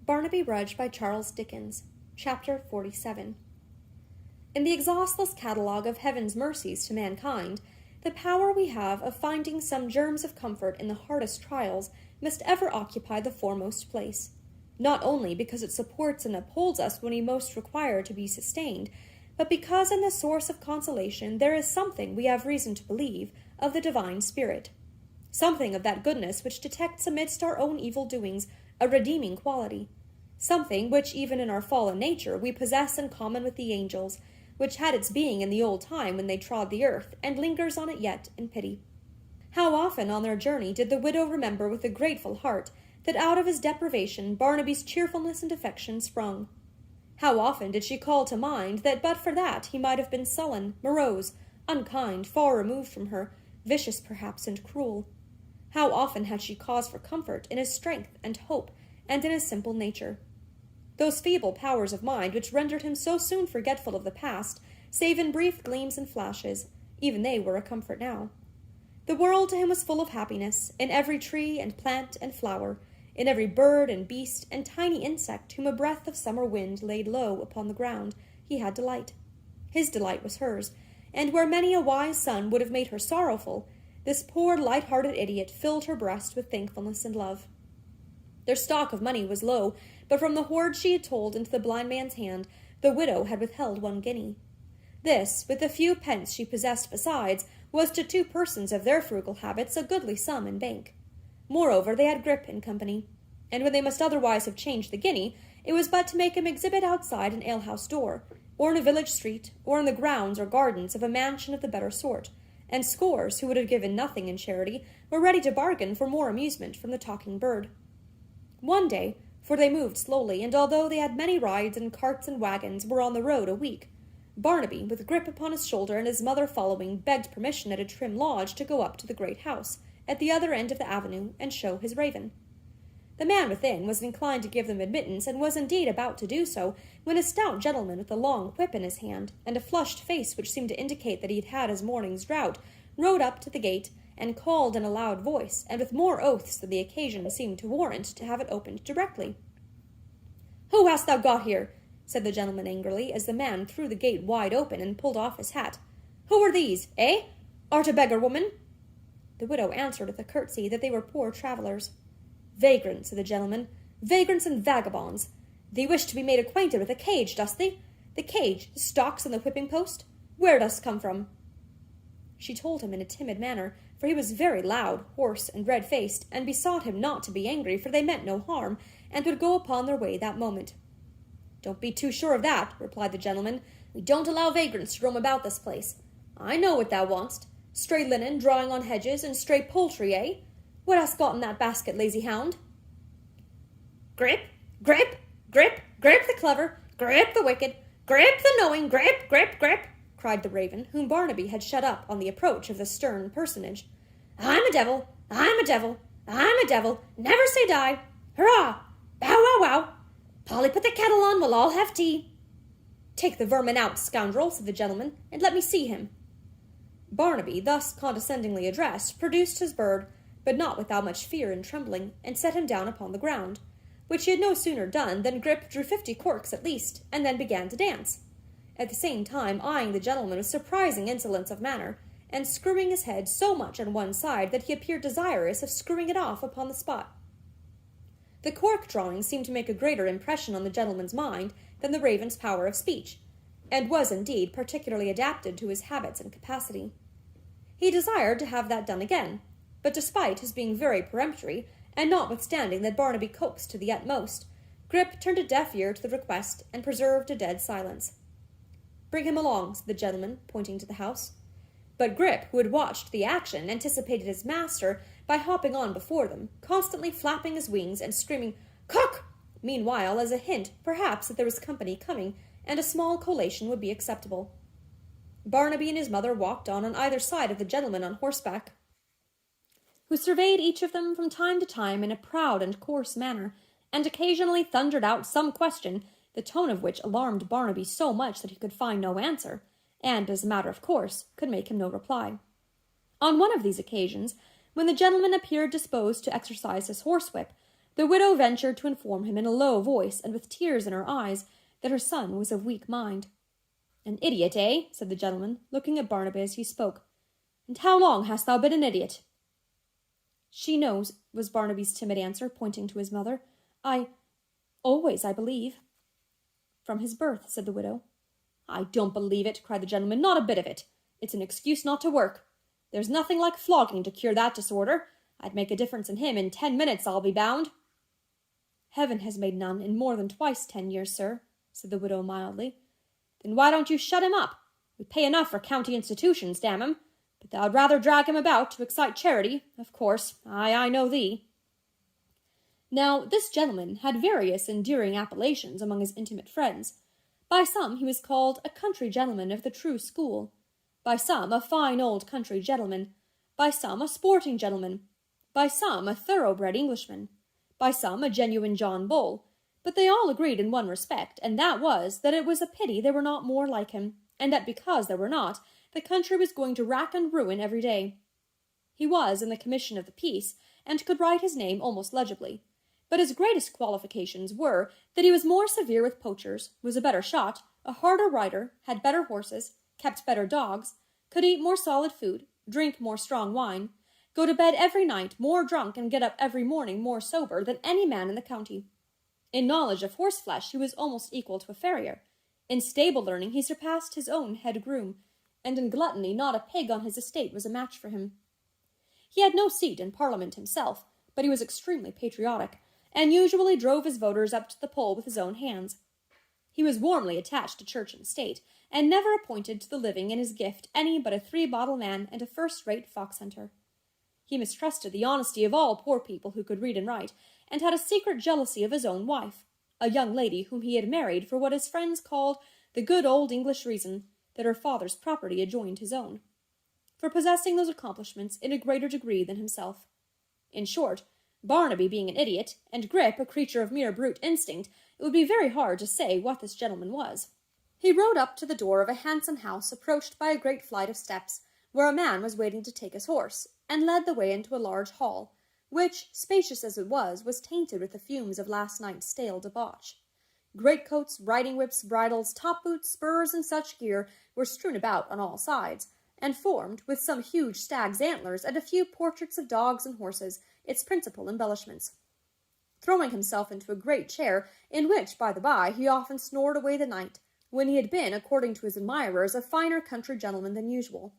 Barnaby Rudge by Charles Dickens, Chapter 47. In the exhaustless catalogue of heaven's mercies to mankind, the power we have of finding some germs of comfort in the hardest trials must ever occupy the foremost place, not only because it supports and upholds us when we most require to be sustained, but because in the source of consolation there is something, we have reason to believe, of the divine spirit, something of that goodness which detects amidst our own evil doings a redeeming quality, something which even in our fallen nature we possess in common with the angels, which had its being in the old time when they trod the earth, and lingers on it yet in pity. How often on their journey did the widow remember with a grateful heart that out of his deprivation Barnaby's cheerfulness and affection sprung. How often did she call to mind that but for that he might have been sullen, morose, unkind, far removed from her, vicious perhaps and cruel. How often had she cause for comfort in his strength and hope, and in his simple nature. Those feeble powers of mind which rendered him so soon forgetful of the past, save in brief gleams and flashes, even they were a comfort now. The world to him was full of happiness, in every tree and plant and flower, in every bird and beast and tiny insect whom a breath of summer wind laid low upon the ground, he had delight. His delight was hers, and where many a wise son would have made her sorrowful, this poor light-hearted idiot filled her breast with thankfulness and love. Their stock of money was low, but from the hoard she had told into the blind man's hand, the widow had withheld 1 guinea. This, with the few pence she possessed besides, was to 2 persons of their frugal habits a goodly sum in bank. Moreover, they had Grip in company, and when they must otherwise have changed the guinea, it was but to make him exhibit outside an alehouse door, or in a village street, or in the grounds or gardens of a mansion of the better sort, and scores, who would have given nothing in charity, were ready to bargain for more amusement from the talking bird. One day, for they moved slowly, and although they had many rides in carts and wagons, were on the road a week, Barnaby, with Grip upon his shoulder and his mother following, begged permission at a trim lodge to go up to the great house, at the other end of the avenue, and show his raven. The man within was inclined to give them admittance, and was indeed about to do so, when a stout gentleman with a long whip in his hand, and a flushed face which seemed to indicate that he had had his morning's draught, rode up to the gate, and called in a loud voice, and with more oaths than the occasion seemed to warrant, to have it opened directly. "Who hast thou got here?" said the gentleman angrily, as the man threw the gate wide open and pulled off his hat. "Who are these, eh? Art a beggar woman?" The widow answered with a curtsy that they were poor travellers. "Vagrants," said the gentleman, "vagrants and vagabonds. Thee wish to be made acquainted with a cage, dost thee? The cage, the stocks and the whipping post? Where dost come from?" She told him in a timid manner, for he was very loud, hoarse, and red-faced, and besought him not to be angry, for they meant no harm, and would go upon their way that moment. "Don't be too sure of that," replied the gentleman. "We don't allow vagrants to roam about this place. I know what thou wantst. Stray linen drawing on hedges, and stray poultry, eh? What hast got in that basket, lazy hound?" "Grip, Grip, Grip, Grip the clever, Grip the wicked, Grip the knowing, Grip, Grip, Grip," cried the raven, whom Barnaby had shut up on the approach of the stern personage. "I'm a devil, I'm a devil, I'm a devil, never say die. Hurrah! Bow, wow, wow! Polly, put the kettle on, we'll all have tea." "Take the vermin out, scoundrel," said the gentleman, "and let me see him." Barnaby, thus condescendingly addressed, produced his bird, but not without much fear and trembling, and set him down upon the ground, which he had no sooner done than Grip drew 50 corks at least, and then began to dance, at the same time eyeing the gentleman with surprising insolence of manner, and screwing his head so much on one side that he appeared desirous of screwing it off upon the spot. The cork-drawing seemed to make a greater impression on the gentleman's mind than the raven's power of speech, and was indeed particularly adapted to his habits and capacity. He desired to have that done again, but despite his being very peremptory, and notwithstanding that Barnaby coaxed to the utmost, Grip turned a deaf ear to the request, and preserved a dead silence. "Bring him along," said the gentleman, pointing to the house. But Grip, who had watched the action, anticipated his master by hopping on before them, constantly flapping his wings and screaming "Cook!" meanwhile, as a hint, perhaps, that there was company coming, and a small collation would be acceptable. Barnaby and his mother walked on either side of the gentleman on horseback, who surveyed each of them from time to time in a proud and coarse manner, and occasionally thundered out some question, the tone of which alarmed Barnaby so much that he could find no answer, and, as a matter of course, could make him no reply. On one of these occasions, when the gentleman appeared disposed to exercise his horsewhip, The widow ventured to inform him in a low voice and with tears in her eyes that her son was of weak mind. "An idiot, eh?" said the gentleman, looking at Barnaby as he spoke. "And how long hast thou been an idiot?" "She knows," was Barnaby's timid answer, pointing to his mother. Always, I believe." "From his birth," said the widow. "I don't believe it," cried the gentleman. "Not a bit of it. It's an excuse not to work. There's nothing like flogging to cure that disorder. I'd make a difference in him in 10 minutes, I'll be bound." "Heaven has made none in more than twice 10 years, sir," said the widow mildly. "Then why don't you shut him up? We pay enough for county institutions, damn him. But thou'd rather drag him about to excite charity, of course. I know thee." Now, this gentleman had various endearing appellations among his intimate friends. By some he was called a country gentleman of the true school, by some a fine old country gentleman, by some a sporting gentleman, by some a thoroughbred Englishman, by some a genuine John Bull, but they all agreed in one respect, and that was that it was a pity there were not more like him, and that because there were not, the country was going to rack and ruin every day. He was in the Commission of the Peace, and could write his name almost legibly, but his greatest qualifications were that he was more severe with poachers, was a better shot, a harder rider, had better horses, kept better dogs, could eat more solid food, drink more strong wine, go to bed every night more drunk and get up every morning more sober than any man in the county. In knowledge of horseflesh he was almost equal to a farrier. In stable learning he surpassed his own head groom, and in gluttony not a pig on his estate was a match for him. He had no seat in Parliament himself, but he was extremely patriotic, and usually drove his voters up to the poll with his own hands. He was warmly attached to church and state, and never appointed to the living in his gift any but a 3-bottle man and a first-rate fox-hunter. He mistrusted the honesty of all poor people who could read and write, and had a secret jealousy of his own wife, a young lady whom he had married for what his friends called the good old English reason, that her father's property adjoined his own, for possessing those accomplishments in a greater degree than himself. In short, Barnaby being an idiot, and Grip a creature of mere brute instinct, it would be very hard to say what this gentleman was. He rode up to the door of a handsome house approached by a great flight of steps, where a man was waiting to take his horse, and led the way into a large hall, which, spacious as it was tainted with the fumes of last night's stale debauch. Greatcoats, riding-whips, bridles, top-boots, spurs, and such gear were strewn about on all sides, and formed, with some huge stag's antlers and a few portraits of dogs and horses, its principal embellishments. Throwing himself into a great chair, in which, by the by, he often snored away the night, when he had been, according to his admirers, a finer country gentleman than usual,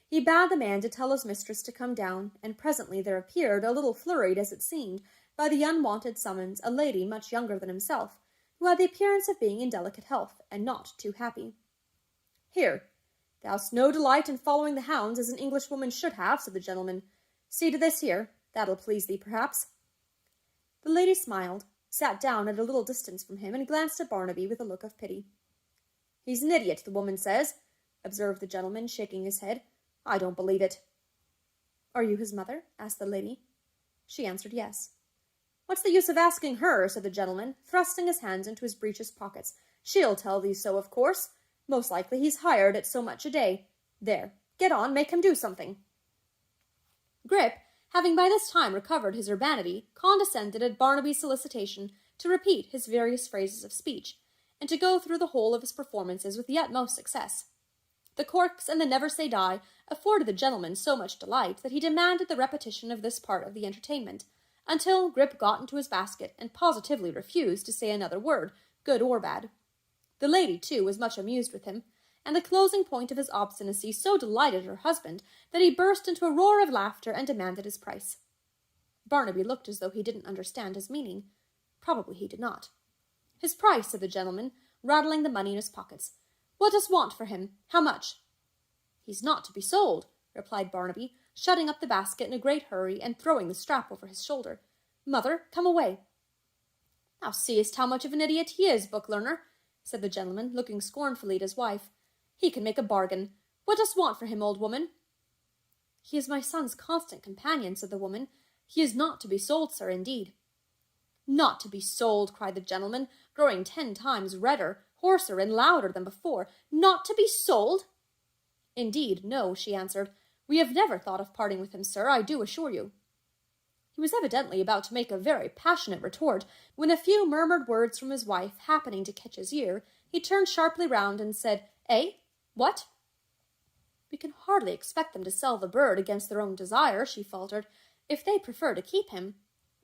he bade the man to tell his mistress to come down, and presently there appeared, a little flurried as it seemed, by the unwonted summons, a lady much younger than himself, who had the appearance of being in delicate health, and not too happy. "Here, thou'st no delight in following the hounds as an Englishwoman should have," said the gentleman. "See to this here, that'll please thee, perhaps." The lady smiled, sat down at a little distance from him, and glanced at Barnaby with a look of pity. "He's an idiot, the woman says," observed the gentleman, shaking his head. "I don't believe it." "Are you his mother?" asked the lady. She answered yes. "What's the use of asking her?" said the gentleman, thrusting his hands into his breeches pockets. "She'll tell thee so, of course. Most likely he's hired at so much a day. There, get on, make him do something." Grip, having by this time recovered his urbanity, condescended at Barnaby's solicitation to repeat his various phrases of speech, and to go through the whole of his performances with the utmost success. The corks and the never say die afforded the gentleman so much delight that he demanded the repetition of this part of the entertainment, until Grip got into his basket and positively refused to say another word, good or bad. The lady, too, was much amused with him, and the closing point of his obstinacy so delighted her husband that he burst into a roar of laughter and demanded his price. Barnaby looked as though he didn't understand his meaning. Probably he did not. "His price," said the gentleman, rattling the money in his pockets. "What dost want for him? How much?" "He's not to be sold," replied Barnaby, shutting up the basket in a great hurry and throwing the strap over his shoulder. "Mother, come away." "Thou seest how much of an idiot he is, book learner," said the gentleman, looking scornfully at his wife. "He can make a bargain. What dost want for him, old woman?" "He is my son's constant companion," said the woman. "He is not to be sold, sir, indeed." "Not to be sold," cried the gentleman, growing 10 times redder, hoarser, and louder than before. "Not to be sold?" "Indeed, no," she answered. "We have never thought of parting with him, sir, I do assure you." "He He was evidently about to make a very passionate retort, when a few murmured words from his wife happening to catch his ear, he turned sharply round and said, "Eh? What?" "We can hardly expect them to sell the bird against their own desire," she faltered, "if they prefer to keep him."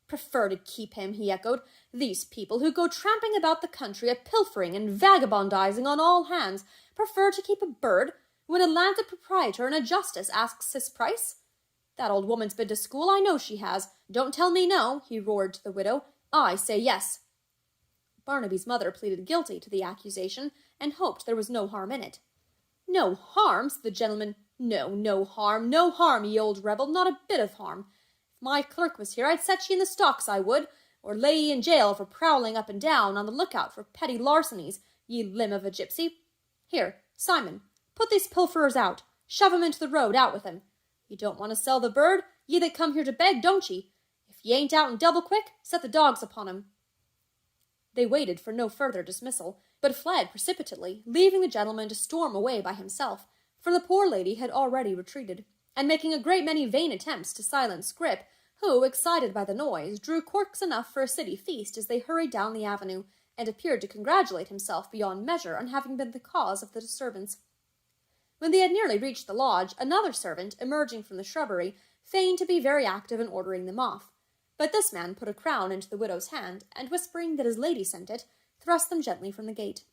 "Prefer to keep him," he echoed. "These people who go tramping about the country, a-pilfering and vagabondizing on all hands, prefer to keep a bird when a landed proprietor and a justice asks his price? That old woman's been to school, I know she has. Don't tell me no," he roared to the widow. "I say yes." Barnaby's mother pleaded guilty to the accusation, and hoped there was no harm in it. "No harm," said the gentleman. No harm, ye old rebel, not a bit of harm. If my clerk was here, I'd set ye in the stocks, I would, or lay ye in jail for prowling up and down on the lookout for petty larcenies, ye limb of a gypsy. Here, Simon, put these pilferers out. Shove 'em into the road, out with 'em. You don't want to sell the bird, ye that come here to beg, don't ye? If ye ain't out in double quick, set the dogs upon 'em." They waited for no further dismissal, but fled precipitately, leaving the gentleman to storm away by himself, for the poor lady had already retreated, and making a great many vain attempts to silence Grip, who, excited by the noise, drew corks enough for a city feast as they hurried down the avenue, and appeared to congratulate himself beyond measure on having been the cause of the disturbance. When they had nearly reached the lodge, another servant, emerging from the shrubbery, feigned to be very active in ordering them off, but this man put a crown into the widow's hand, and whispering that his lady sent it, thrust them gently from the gate.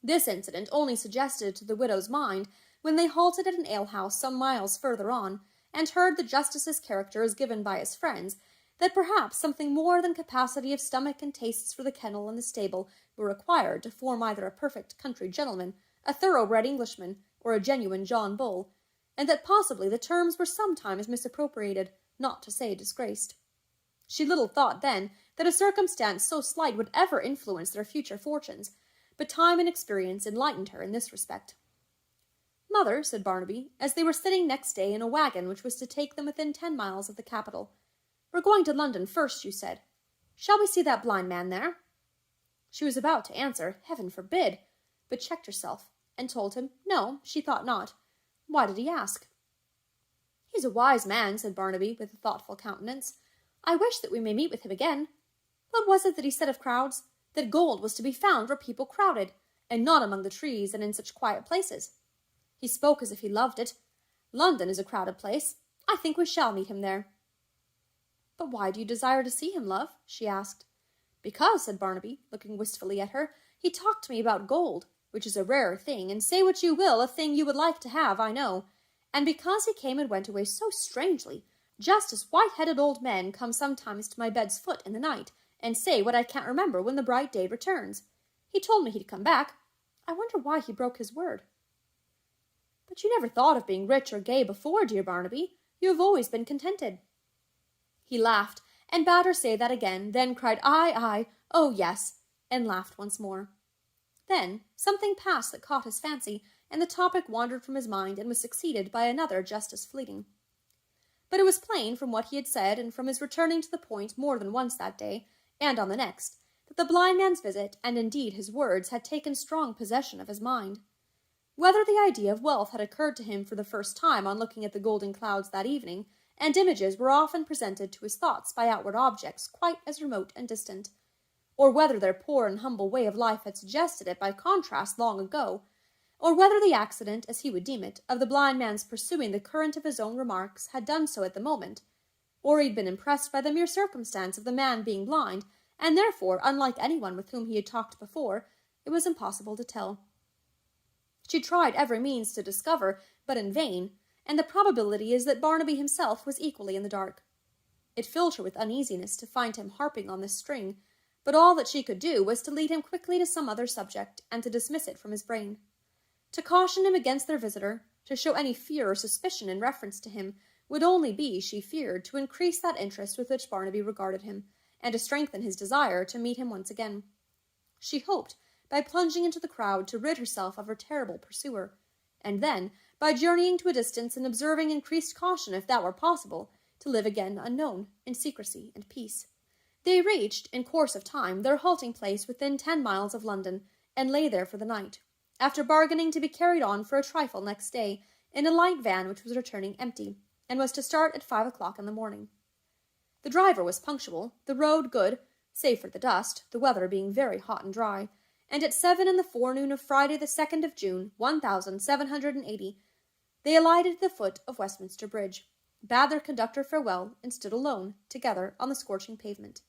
This incident only suggested to the widow's mind when they halted at an alehouse some miles further on, and heard the justice's character as given by his friends, that perhaps something more than capacity of stomach and tastes for the kennel and the stable were required to form either a perfect country gentleman, a thoroughbred Englishman, or a genuine John Bull, and that possibly the terms were sometimes misappropriated, not to say disgraced. She little thought then that a circumstance so slight would ever influence their future fortunes, but time and experience enlightened her in this respect. "Mother," said Barnaby, as they were sitting next day in a wagon which was to take them within 10 miles of the capital, "we're going to London first, you said. Shall we see that blind man there?" She was about to answer, "Heaven forbid," but checked herself, and told him, no, she thought not. Why did he ask? "He's a wise man," said Barnaby, with a thoughtful countenance. "I wish that we may meet with him again. What was it that he said of crowds? That gold was to be found where people crowded, and not among the trees and in such quiet places. He spoke as if he loved it. London is a crowded place. I think we shall meet him there." "But why do you desire to see him, love?" she asked. "Because," said Barnaby, looking wistfully at her, "he talked to me about gold, which is a rare thing, and say what you will, a thing you would like to have, I know. And because he came and went away so strangely, just as white-headed old men come sometimes to my bed's foot in the night, and say what I can't remember when the bright day returns. He told me he'd come back. I wonder why he broke his word." "But you never thought of being rich or gay before, dear Barnaby. You have always been contented." He laughed, and bade her say that again, then cried, "Aye, oh yes," and laughed once more. Then something passed that caught his fancy, and the topic wandered from his mind and was succeeded by another just as fleeting. But it was plain from what he had said, and from his returning to the point more than once that day, and on the next, that the blind man's visit, and indeed his words, had taken strong possession of his mind. Whether the idea of wealth had occurred to him for the first time on looking at the golden clouds that evening, and images were often presented to his thoughts by outward objects quite as remote and distant, or whether their poor and humble way of life had suggested it by contrast long ago, or whether the accident, as he would deem it, of the blind man's pursuing the current of his own remarks had done so at the moment, or he'd been impressed by the mere circumstance of the man being blind, and therefore unlike anyone with whom he had talked before, it was impossible to tell. She tried every means to discover, but in vain, and the probability is that Barnaby himself was equally in the dark. It filled her with uneasiness to find him harping on this string, but all that she could do was to lead him quickly to some other subject, and to dismiss it from his brain. To caution him against their visitor, to show any fear or suspicion in reference to him, would only be, she feared, to increase that interest with which Barnaby regarded him, and to strengthen his desire to meet him once again. She hoped, by plunging into the crowd, to rid herself of her terrible pursuer, and then, by journeying to a distance and observing increased caution if that were possible, to live again unknown, in secrecy and peace. They reached, in course of time, their halting place within 10 miles of London, and lay there for the night, after bargaining to be carried on for a trifle next day in a light van which was returning empty, and was to start at 5 o'clock in the morning. The driver was punctual, the road good, save for the dust, the weather being very hot and dry, and at 7 in the forenoon of Friday the 2nd of June, 1780, they alighted at the foot of Westminster Bridge, bade their conductor farewell, and stood alone, together, on the scorching pavement.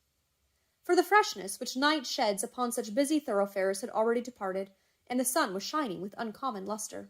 For the freshness which night sheds upon such busy thoroughfares had already departed, and the sun was shining with uncommon lustre.